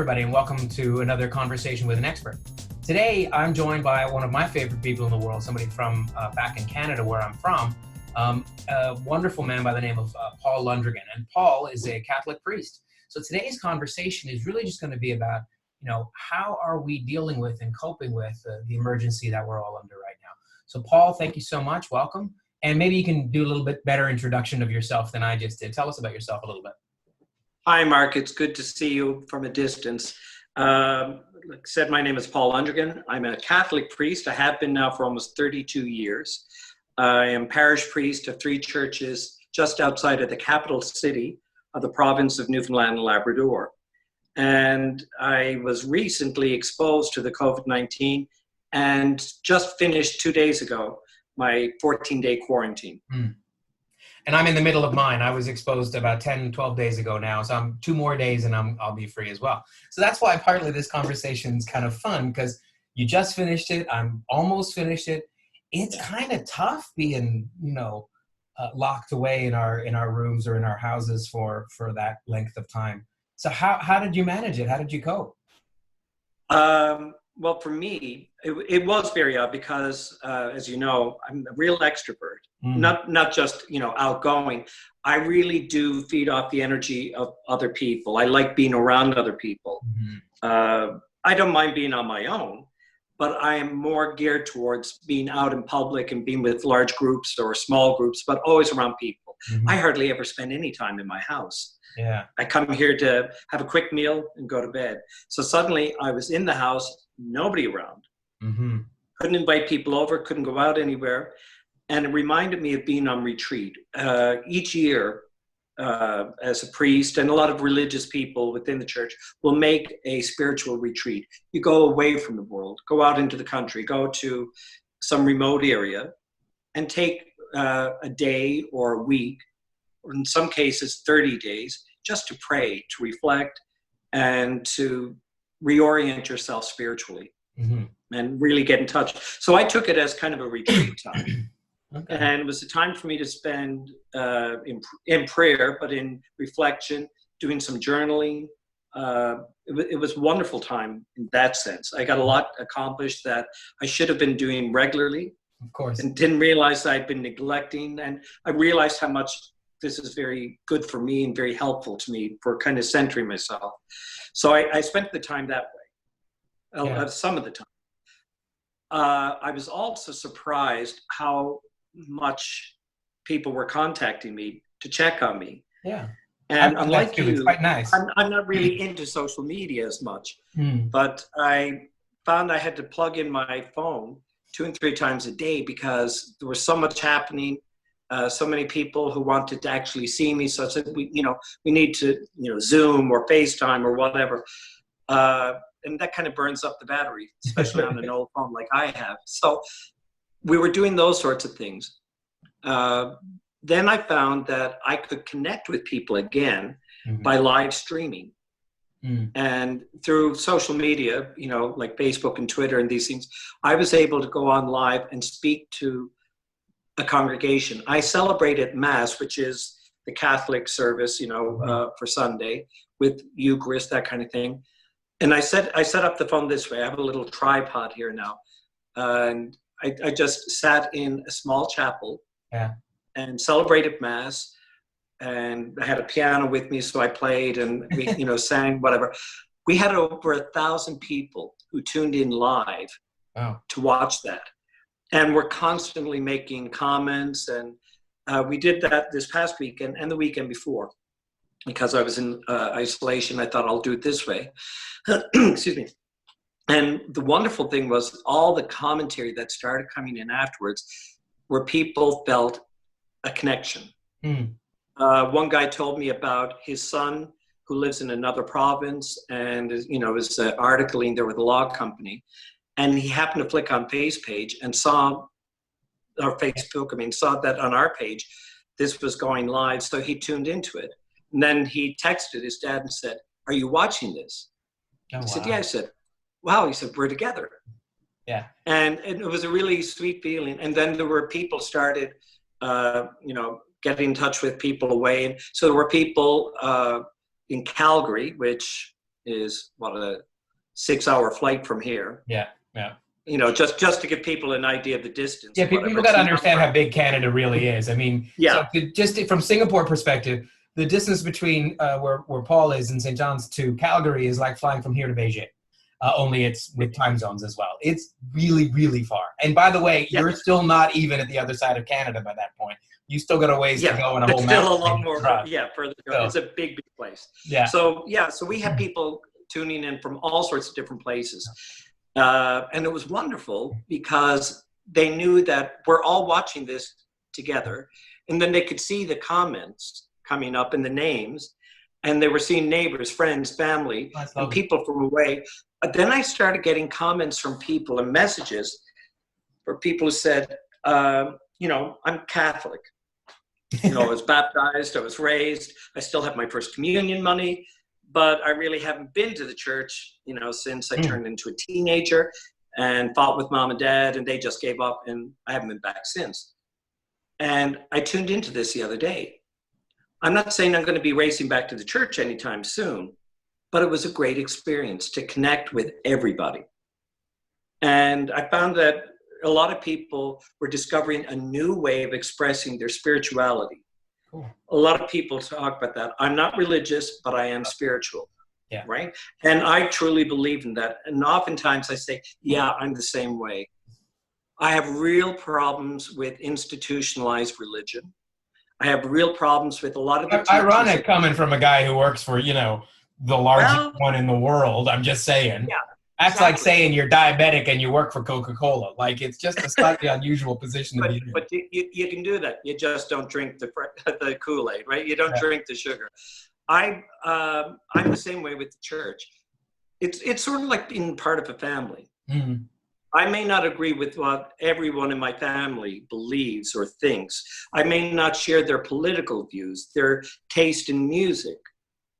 everybody, and welcome to another Conversation with an Expert. Today, I'm joined by one of my favorite people in the world, somebody from back in Canada, where I'm from, a wonderful man by the name of Paul Lundrigan. And Paul is a Catholic priest. So today's conversation is really just going to be about, how are we dealing with and coping with the emergency that we're all under right now. So Paul, thank you so much. Welcome. And maybe you can do a little bit better introduction of yourself than I just did. Tell us about yourself a little bit. Hi, Mark. It's good to see you from a distance. Like I said, my name is Paul Lundrigan. I'm a Catholic priest. I have been now for almost 32 years. I am parish priest of 3 churches just outside of the capital city of the province of Newfoundland and Labrador. And I was recently exposed to the COVID-19 and just finished 2 days ago my 14-day quarantine. And I'm in the middle of mine. I was exposed about 10, 12 days ago now. So I'm 2 more days and I'll be free as well. So that's why partly this conversation is kind of fun, because you just finished it. I'm almost finished it. It's kind of tough being, locked away in our rooms or in our houses for that length of time. So how did you manage it? How did you cope? Well, for me, it was very odd because, as you know, I'm a real extrovert, not just, outgoing. I really do feed off the energy of other people. I like being around other people. I don't mind being on my own, but I am more geared towards being out in public and being with large groups or small groups, but always around people. I hardly ever spend any time in my house. Yeah. I come here to have a quick meal and go to bed. So suddenly I was in the house, nobody around. Couldn't invite people over, couldn't go out anywhere. And it reminded me of being on retreat. Each year, as a priest and a lot of religious people within the church will make a spiritual retreat. You go away from the world, go out into the country, go to some remote area and take a day or a week, or in some cases 30 days, just to pray, to reflect, and to reorient yourself spiritually and really get in touch. So I took it as kind of a retreat time. Okay. And it was a time for me to spend in prayer, but in reflection, doing some journaling. It was a wonderful time in that sense. I got a lot accomplished that I should have been doing regularly. Of course. And didn't realize I'd been neglecting. And I realized how much this is very good for me and very helpful to me for kind of centering myself. So I spent the time that way, some of the time. I was also surprised how much people were contacting me to check on me. Yeah. And unlike you, it's quite nice. I'm not really into social media as much, but I found I had to plug in my phone 2 and 3 times a day because there was so much happening, so many people who wanted to actually see me. So I said, we need to, Zoom or FaceTime or whatever. And that kind of burns up the battery, especially on an old phone like I have. So we were doing those sorts of things. Then I found that I could connect with people again by live streaming. And through social media, like Facebook and Twitter and these things, I was able to go on live and speak to a congregation. I celebrated Mass, which is the Catholic service, for Sunday with Eucharist, that kind of thing. And I set up the phone this way. I have a little tripod here now. And I just sat in a small chapel and celebrated Mass. And I had a piano with me, so I played and we, sang, whatever. We had over 1,000 people who tuned in live to watch that. And we're constantly making comments. And we did that this past weekend and the weekend before. Because I was in isolation, I thought I'll do it this way. Excuse me. And the wonderful thing was all the commentary that started coming in afterwards where people felt a connection. One guy told me about his son who lives in another province and is articling there with a law company. And he happened to flick on Facebook page and saw that on our page, this was going live. So he tuned into it. And then he texted his dad and said, "Are you watching this?" Oh, I said, "Yeah." I said, "Wow." He said, "We're together." Yeah. And it was a really sweet feeling. And then there were people started, getting in touch with people away. And so there were people in Calgary, which is what, a 6-hour flight from here. Yeah, yeah. You know, just to give people an idea of the distance. Yeah, people got to understand how big Canada really is. I mean, yeah. So just from Singapore perspective, the distance between where Paul is in St. John's to Calgary is like flying from here to Beijing. Only it's with time zones as well. It's really, really far. And by the way, you're still not even at the other side of Canada by that point. You still got a ways to go and a whole mountain. Still a lot more. Further. So, it's a big, big place. Yeah. So we have people tuning in from all sorts of different places. And it was wonderful because they knew that we're all watching this together. And then they could see the comments coming up and the names. And they were seeing neighbors, friends, family, and people from away. But then I started getting comments from people and messages for people who said, you know, I'm Catholic. You know, I was baptized, I was raised, I still have my first communion money, but I really haven't been to the church, you know, since I turned into a teenager and fought with mom and dad, and they just gave up, and I haven't been back since. And I tuned into this the other day. I'm not saying I'm going to be racing back to the church anytime soon, but it was a great experience to connect with everybody. And I found that a lot of people were discovering a new way of expressing their spirituality. Cool. A lot of people talk about that. I'm not religious, but I am spiritual. Yeah. Right? And I truly believe in that. And oftentimes I say, yeah, I'm the same way. I have real problems with institutionalized religion. I have real problems with a lot of the ironic coming from a guy who works for, you know, the largest one in the world. I'm just saying. Yeah. That's like saying you're diabetic and you work for Coca-Cola. Like, it's just a slightly unusual position to be in. But you can do that. You just don't drink the Kool-Aid, right? You don't drink the sugar. I'm the same way with the church. It's sort of like being part of a family. Mm-hmm. I may not agree with what everyone in my family believes or thinks. I may not share their political views, their taste in music.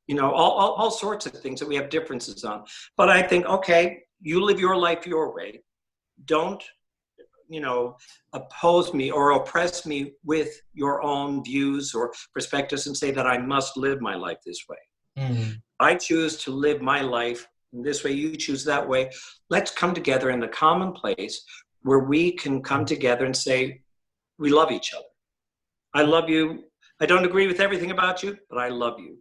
You know, all sorts of things that we have differences on. But I think, okay, you live your life your way. Don't, you know, oppose me or oppress me with your own views or perspectives and say that I must live my life this way. Mm-hmm. I choose to live my life in this way. You choose that way. Let's come together in a common place where we can come together and say, we love each other. I love you. I don't agree with everything about you, but I love you.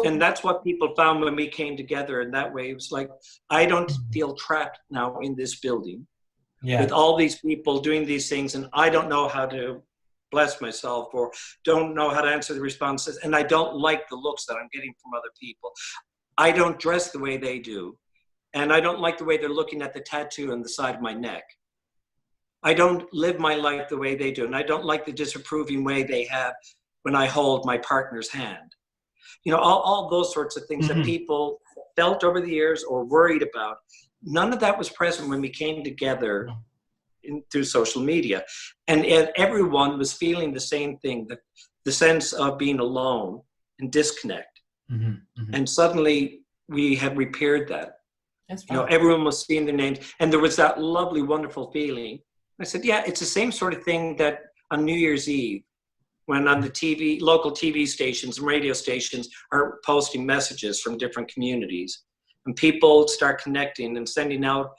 And that's what people found when we came together in that way. It was like, I don't feel trapped now in this building with all these people doing these things, and I don't know how to bless myself or don't know how to answer the responses, and I don't like the looks that I'm getting from other people. I don't dress the way they do, and I don't like the way they're looking at the tattoo on the side of my neck. I don't live my life the way they do, and I don't like the disapproving way they have when I hold my partner's hand. You know, all those sorts of things that people felt over the years or worried about. None of that was present when we came together through social media. And everyone was feeling the same thing, the sense of being alone and disconnect. And suddenly we had repaired that. You know, everyone was seeing their names, and there was that lovely, wonderful feeling. I said, yeah, it's the same sort of thing that on New Year's Eve, when on the TV, local TV stations and radio stations are posting messages from different communities, and people start connecting and sending out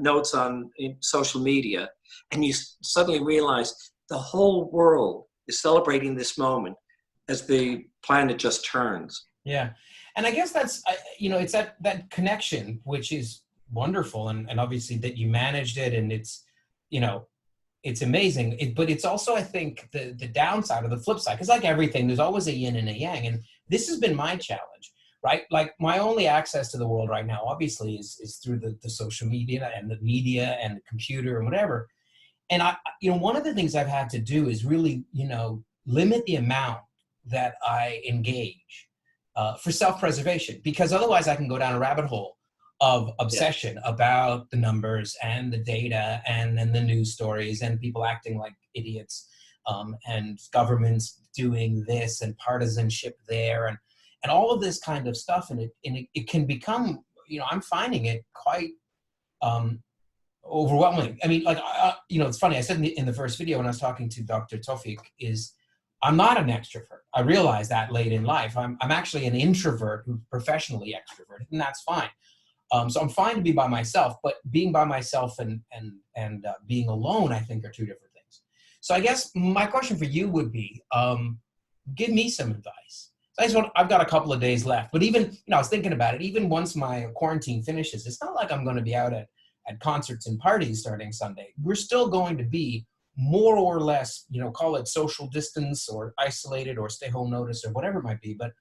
notes on social media, and you suddenly realize the whole world is celebrating this moment as the planet just turns. Yeah, and I guess that's, you know, it's that connection, which is wonderful, and obviously that you managed it, and it's, you know, it's amazing. But it's also, I think, the downside or the flip side, because like everything, there's always a yin and a yang. And this has been my challenge, right? Like, my only access to the world right now, obviously, is through the social media and the media and the computer and whatever. And you know, one of the things I've had to do is really, you know, limit the amount that I engage for self-preservation, because otherwise I can go down a rabbit hole of obsession about the numbers and the data and then the news stories and people acting like idiots, and governments doing this and partisanship there and all of this kind of stuff. And it can become, you know, I'm finding it quite overwhelming. I mean, like, you know, it's funny. I said in the first video when I was talking to Dr. Tofik is I'm not an extrovert. I realized that late in life. I'm actually an introvert who's professionally extroverted, and that's fine. So I'm fine to be by myself, but being by myself and being alone, I think, are two different things. So I guess my question for you would be, give me some advice. So I've got a couple of days left, but even, I was thinking about it, even once my quarantine finishes, it's not like I'm going to be out at concerts and parties starting Sunday. We're still going to be more or less, call it social distance or isolated or stay home notice or whatever it might be. But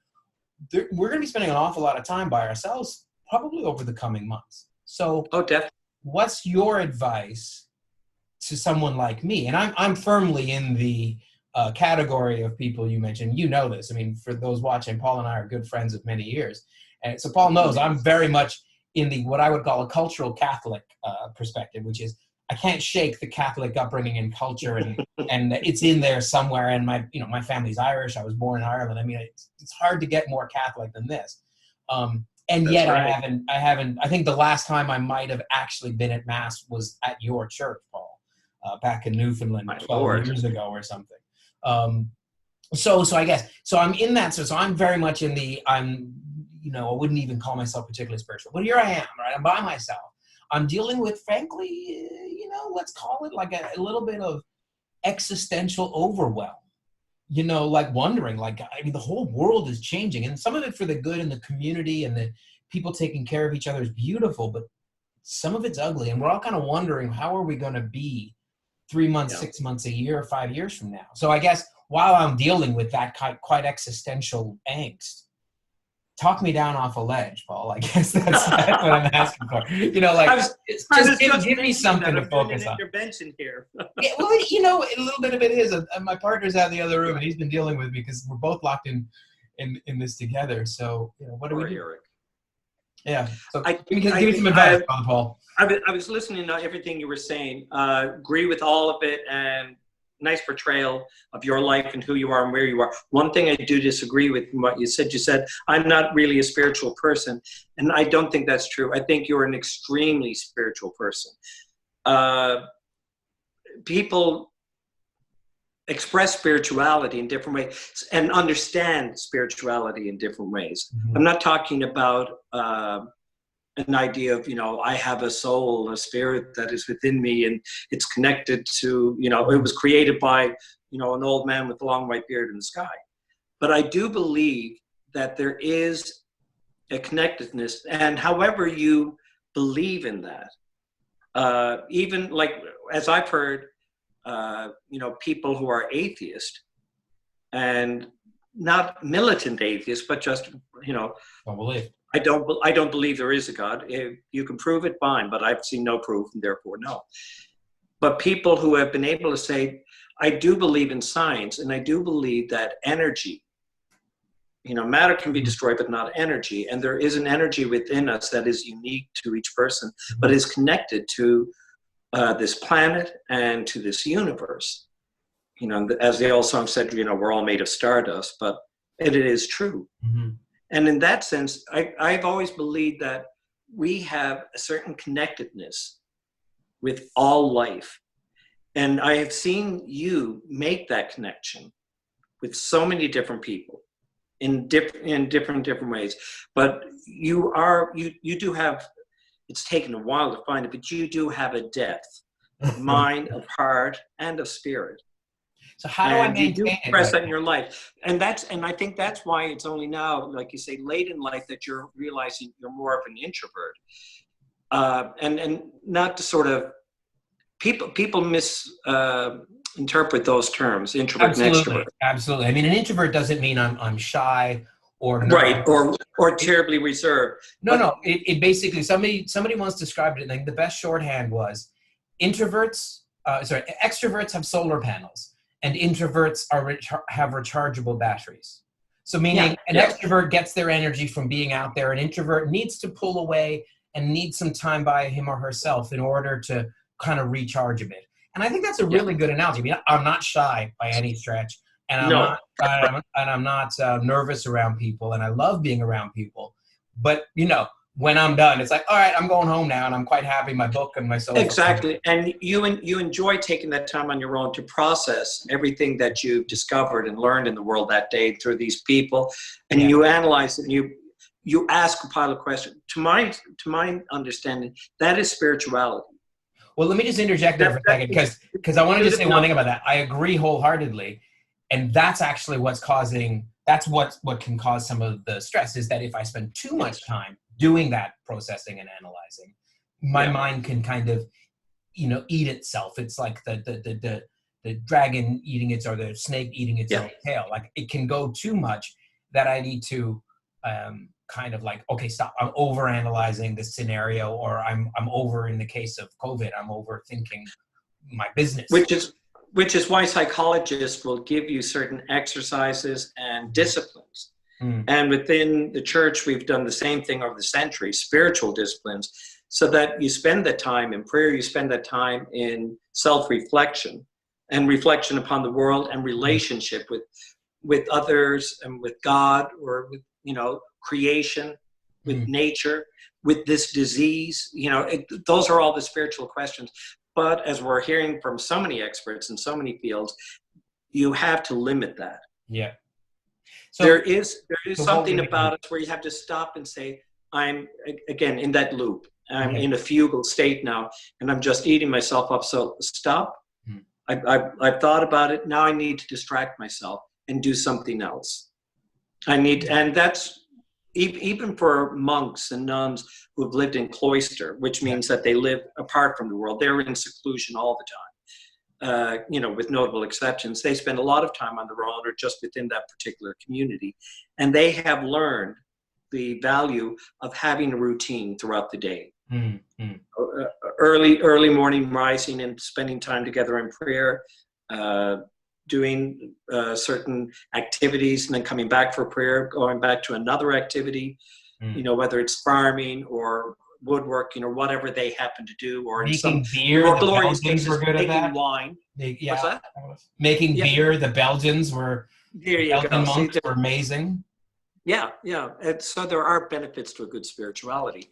we're going to be spending an awful lot of time by ourselves, probably over the coming months. So definitely. What's your advice to someone like me? And I'm firmly in the category of people you mentioned. You know this. I mean, for those watching, Paul and I are good friends of many years. And so Paul knows I'm very much in the what I would call a cultural Catholic perspective, which is I can't shake the Catholic upbringing and culture, and it's in there somewhere. And my family's Irish. I was born in Ireland. I mean, it's hard to get more Catholic than this. And That's yet right. I haven't. I think the last time I might have actually been at Mass was at your church, Paul, back in Newfoundland, My 12 Lord. years ago or something. So I guess I'm in that. So I'm very much in the I wouldn't even call myself particularly spiritual, but here I am, right? I'm by myself. I'm dealing with, frankly, let's call it like a little bit of existential overwhelm. Like wondering, the whole world is changing, and some of it for the good in the community and the people taking care of each other is beautiful, but some of it's ugly, and we're all kind of wondering, how are we going to be 3 months, 6 months, a year, 5 years from now? So I guess while I'm dealing with that quite existential angst, talk me down off a ledge, Paul. I guess that's what I'm asking for. Give me something to focus on. Intervention here. Yeah, well, a little bit of it is. My partner's out in the other room, and he's been dealing with me because we're both locked in this together. So, what do we do? Eric. Yeah. So give me some advice, Paul. I was listening to everything you were saying. Agree with all of it, and nice portrayal of your life and who you are and where you are. One thing I do disagree with what you said. You said, I'm not really a spiritual person. And I don't think that's true. I think you're an extremely spiritual person. People express spirituality in different ways and understand spirituality in different ways. Mm-hmm. I'm not talking about an idea of, I have a soul, a spirit that is within me, and it's connected to, it was created by, an old man with a long white beard in the sky. But I do believe that there is a connectedness, and however you believe in that, even like, as I've heard, people who are atheist, and not militant atheists, but just, don't believe. I don't believe there is a God. If you can prove it, fine, but I've seen no proof, and therefore no. But people who have been able to say, I do believe in science, and I do believe that energy, matter can be destroyed, but not energy. And there is an energy within us that is unique to each person, but is connected to this planet and to this universe. As the old song said, we're all made of stardust, but it is true. Mm-hmm. And in that sense, I've always believed that we have a certain connectedness with all life. And I have seen you make that connection with so many different people in different ways. But you do have, it's taken a while to find it, but you do have a depth of mind, of heart, and of spirit. So how do I maintain you do express that in your life? And I think that's why it's only now, like you say, late in life, that you're realizing you're more of an introvert. And not to sort of, people misinterpret those terms, introvert and extrovert. Absolutely. I mean, an introvert doesn't mean I'm shy or right, or terribly reserved. No. It basically, somebody once described it, and the best shorthand was extroverts have solar panels. And introverts have rechargeable batteries. So meaning an extrovert gets their energy from being out there. An introvert needs to pull away and needs some time by him or herself in order to kind of recharge a bit. And I think that's a really good analogy. I mean, I'm not shy by any stretch, and I'm not nervous around people, and I love being around people. But when I'm done, it's like, all right, I'm going home now, and I'm quite happy. My book and my sofa. Exactly, and you enjoy taking that time on your own to process everything that you've discovered and learned in the world that day through these people, and you analyze it, and you ask a pile of questions. To my understanding, that is spirituality. Well, let me just interject there for a second, because I wanted to say one thing about that. I agree wholeheartedly, and that's actually that's what can cause some of the stress, is that if I spend too much time doing that processing and analyzing, my mind can kind of, eat itself. It's like the dragon eating its, or the snake eating its own tail. Like, it can go too much that I need to kind of like, okay, stop. I'm over analyzing this scenario, or I'm over, in the case of COVID, I'm overthinking my business. Which is why psychologists will give you certain exercises and disciplines. And within the church, we've done the same thing over the centuries, spiritual disciplines, so that you spend that time in prayer, you spend that time in self-reflection and reflection upon the world and relationship with others and with God, or with, creation, with nature, with this disease. Those are all the spiritual questions. But as we're hearing from so many experts in so many fields, you have to limit that. Yeah. So there is something about us where you have to stop and say, I'm, again, in that loop. I'm in a fugal state now, and I'm just eating myself up. So stop. I've thought about it. Now I need to distract myself and do something else. And that's even for monks and nuns who have lived in cloister, which means that they live apart from the world. They're in seclusion all the time. With notable exceptions, they spend a lot of time on their own or just within that particular community. And they have learned the value of having a routine throughout the day. Early morning rising and spending time together in prayer, doing certain activities, and then coming back for prayer, going back to another activity, whether it's farming or woodworking or whatever they happen to do, or making beer. The Belgians were good at that. Wine. What's that? Making beer. The Belgians were. There you Belgian go. monks were amazing. Yeah. And so there are benefits to a good spirituality.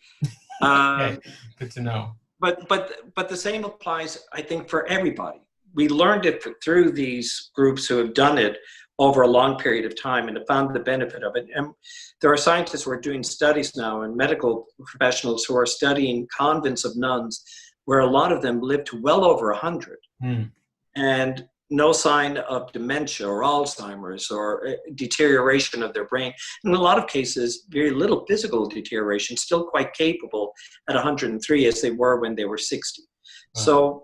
Okay. Good to know. But the same applies, I think, for everybody. We learned it through these groups who have done it over a long period of time and have found the benefit of it. And there are scientists who are doing studies now, and medical professionals who are studying convents of nuns, where a lot of them live to well over 100, and no sign of dementia or Alzheimer's or deterioration of their brain. In a lot of cases, very little physical deterioration, still quite capable at 103 as they were when they were 60. Wow. So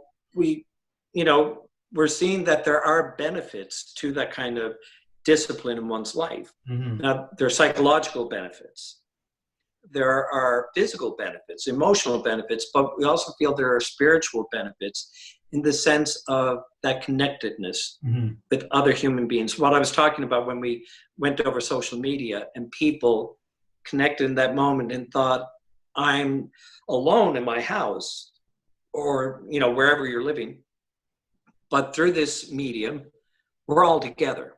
we're seeing that there are benefits to that kind of discipline in one's life. Now, there are psychological benefits. There are physical benefits, emotional benefits, but we also feel there are spiritual benefits in the sense of that connectedness with other human beings. What I was talking about when we went over social media, and people connected in that moment and thought, I'm alone in my house, or wherever you're living. But through this medium, we're all together.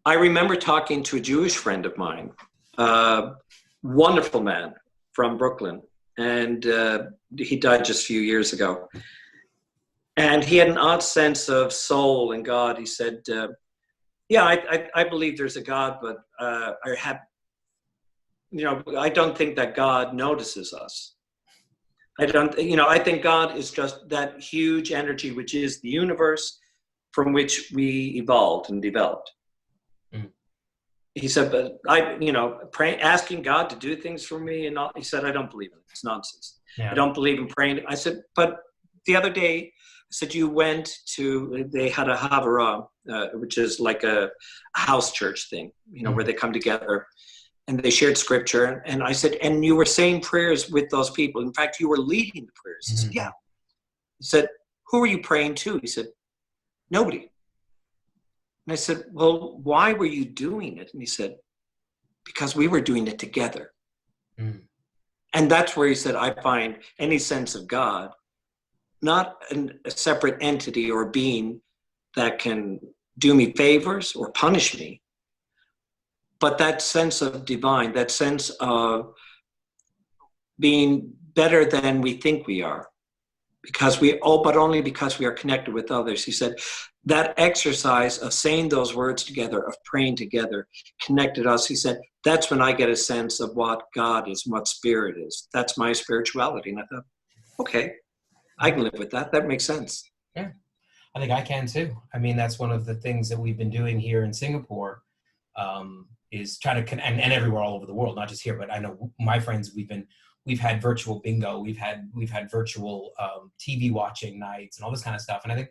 I remember talking to a Jewish friend of mine, wonderful man from Brooklyn, and he died just a few years ago. And he had an odd sense of soul and God. He said, I believe there's a God, but I don't think that God notices us. I think God is just that huge energy, which is the universe from which we evolved and developed. He said, but asking God to do things for me, and all, he said, I don't believe it. It's nonsense. I don't believe in praying. I said, but the other day, I said, they had a Havara, which is like a house church thing, where they come together. And they shared scripture. And I said, and you were saying prayers with those people. In fact, you were leading the prayers. He said, yeah. He said, who are you praying to? He said, nobody. And I said, well, why were you doing it? And he said, because we were doing it together. And that's where he said, I find any sense of God, not a separate entity or being that can do me favors or punish me, but that sense of divine, that sense of being better than we think we are. But only because we are connected with others. He said that exercise of saying those words together, of praying together, connected us. He said, that's when I get a sense of what God is, and what spirit is. That's my spirituality. And I thought, okay, I can live with that. That makes sense. Yeah, I think I can too. I mean, that's one of the things that we've been doing here in Singapore, is try to and everywhere all over the world, not just here, but I know my friends, we've had virtual bingo, we've had virtual TV watching nights and all this kind of stuff. And I think,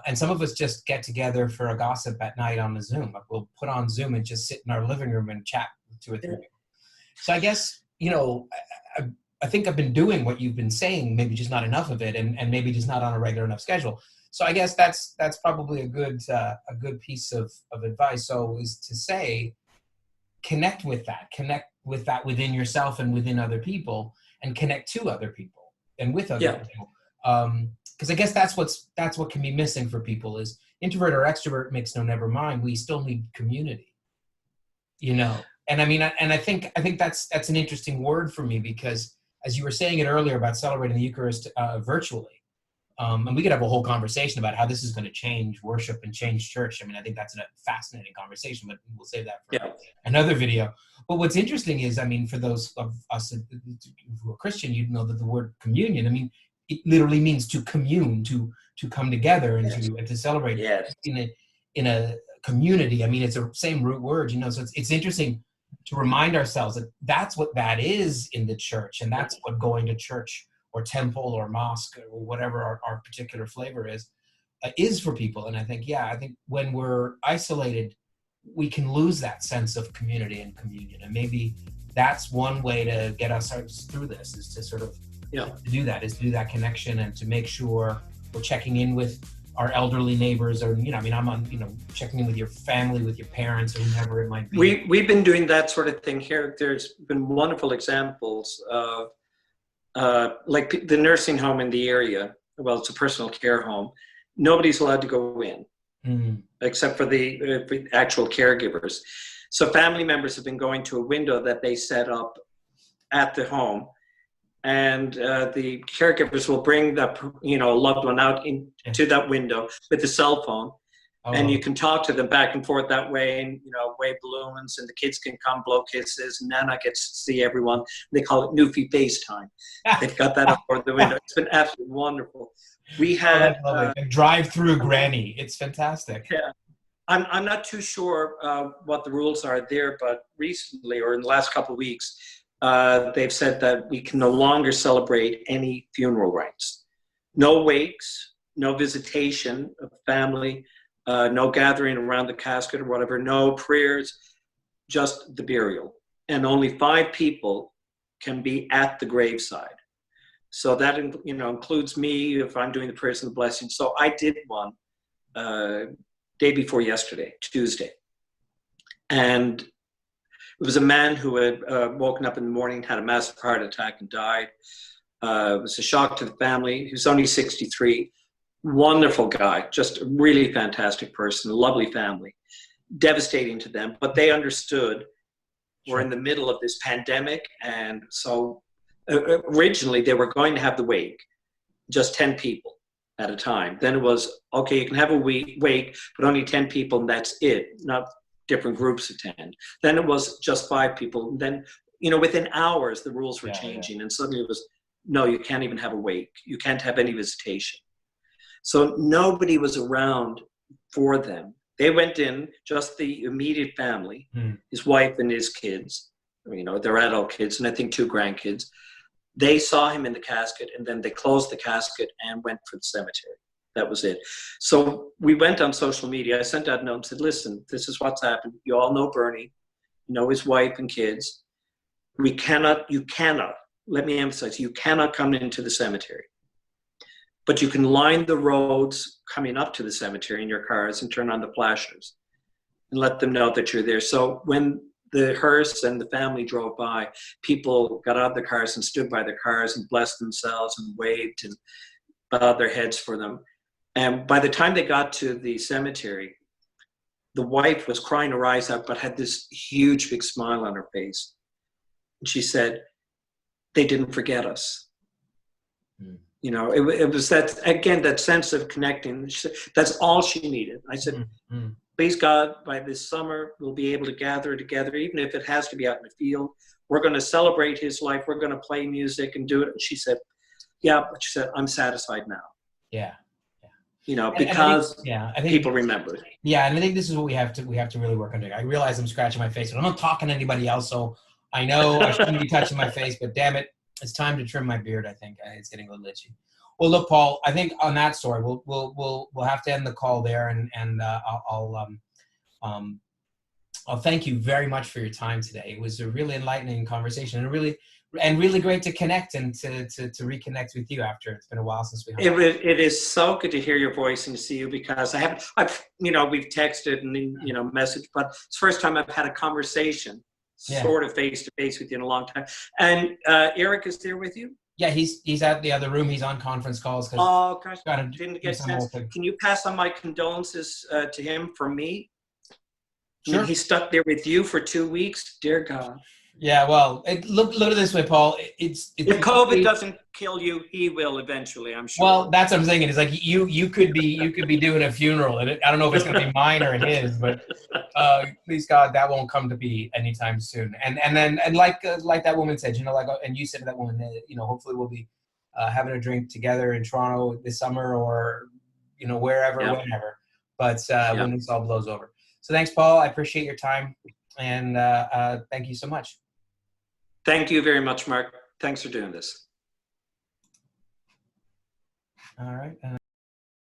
and some of us just get together for a gossip at night on the Zoom. Like we'll put on Zoom and just sit in our living room and chat with 2 or 3 people. So I guess, I think I've been doing what you've been saying, maybe just not enough of it, and maybe just not on a regular enough schedule. So I guess that's probably a good piece of advice. So is to say, connect with that within yourself and within other people, and connect to other people and with other people. Because I guess that's what can be missing for people is introvert or extrovert makes no never mind. We still need community, And I mean, and I think that's an interesting word for me, because as you were saying it earlier about celebrating the Eucharist virtually, and we could have a whole conversation about how this is going to change worship and change church. I mean, I think that's a fascinating conversation, but we'll save that for another video. But what's interesting is, I mean, for those of us who are Christian, you'd know that the word communion, I mean, it literally means to commune, to come together and to celebrate in a community. I mean, it's a same root word, so it's interesting to remind ourselves that that's what that is in the church, and that's what going to church or temple or mosque or whatever our particular flavor is for people. And I think when we're isolated, we can lose that sense of community and communion. And maybe that's one way to get us through this, is to sort of to do that connection, and to make sure we're checking in with our elderly neighbors, or I'm on checking in with your family, with your parents, or whoever it might be. We've been doing that sort of thing here. There's been wonderful examples of like the nursing home in the area. Well, it's a personal care home. Nobody's allowed to go in except for the actual caregivers. So family members have been going to a window that they set up at the home, and the caregivers will bring the loved one out into that window with the cell phone, and you can talk to them back and forth that way, and wave balloons, and the kids can come blow kisses, and Nana gets to see everyone. They call it Newfie FaceTime. They've got that up over the window. It's been absolutely wonderful. We had drive-through granny. It's fantastic. Yeah, I'm not too sure what the rules are there, but recently, or in the last couple of weeks, they've said that we can no longer celebrate any funeral rites. No wakes, no visitation of family, no gathering around the casket or whatever, no prayers, just the burial. And only 5 people can be at the graveside. So that includes me if I'm doing the prayers and the blessing. So I did one day before yesterday, Tuesday. And it was a man who had woken up in the morning, had a massive heart attack, and died. It was a shock to the family. He was only 63. Wonderful guy, just a really fantastic person, a lovely family. Devastating to them, but they understood we're in the middle of this pandemic. And so originally they were going to have the wake, just 10 people at a time. Then it was, okay, you can have a wake, but only 10 people, and that's it, not different groups of 10. Then it was just 5 people. Then, within hours, the rules were changing. And suddenly it was, no, you can't even have a wake. You can't have any visitation. So nobody was around for them. They went in, just the immediate family, his wife and his kids, they're adult kids, and I think 2 grandkids. They saw him in the casket, and then they closed the casket and went for the cemetery. That was it. So we went on social media. I sent out a note and said, listen, this is what's happened. You all know Bernie, his wife and kids. You cannot, let me emphasize, you cannot come into the cemetery. But you can line the roads coming up to the cemetery in your cars and turn on the flashers and let them know that you're there. So when the hearse and the family drove by, people got out of their cars and stood by their cars and blessed themselves and waved and bowed their heads for them. And by the time they got to the cemetery, the wife was crying her eyes out, but had this huge big smile on her face. And she said, they didn't forget us. Mm. You know, it was that, again, that sense of connecting. That's all she needed. I said, please God, by this summer, we'll be able to gather together, even if it has to be out in the field. We're going to celebrate his life. We're going to play music and do it. And she said, yeah, but she said, I'm satisfied now. Yeah. You know, And because I think people remember it. Yeah, and I think this is what we have to really work on doing. I realize I'm scratching my face, but I'm not talking to anybody else, so I know I shouldn't be touching my face, but damn it, it's time to trim my beard, I think. It's getting a little itchy. Well, look, Paul, I think on that story, we'll have to end the call there, and I'll thank you very much for your time today. It was a really enlightening conversation, and really great to connect and to reconnect with you after it's been a while since we hung out. It is so good to hear your voice and see you, because I've you know, we've texted and, you know, messaged, but it's the first time I've had a conversation sort of face to face with you in a long time. And Eric is there with you? Yeah, he's at the other room. He's on conference calls. Oh gosh, didn't get a chance. Can you pass on my condolences to him from me? Sure. He stuck there with you for 2 weeks. Dear God. Yeah, well, look at it this way, Paul. It's if COVID doesn't kill you, he will eventually, I'm sure. Well, that's what I'm thinking. It's like you could be doing a funeral, and I don't know if it's going to be mine or his, but please God, that won't come to be anytime soon. And like that woman said, you know, and you said to that woman, you know, hopefully we'll be having a drink together in Toronto this summer, or you know, wherever, whenever. But when this all blows over. So thanks, Paul. I appreciate your time, and thank you so much. Thank you very much, Mark. Thanks for doing this. All right.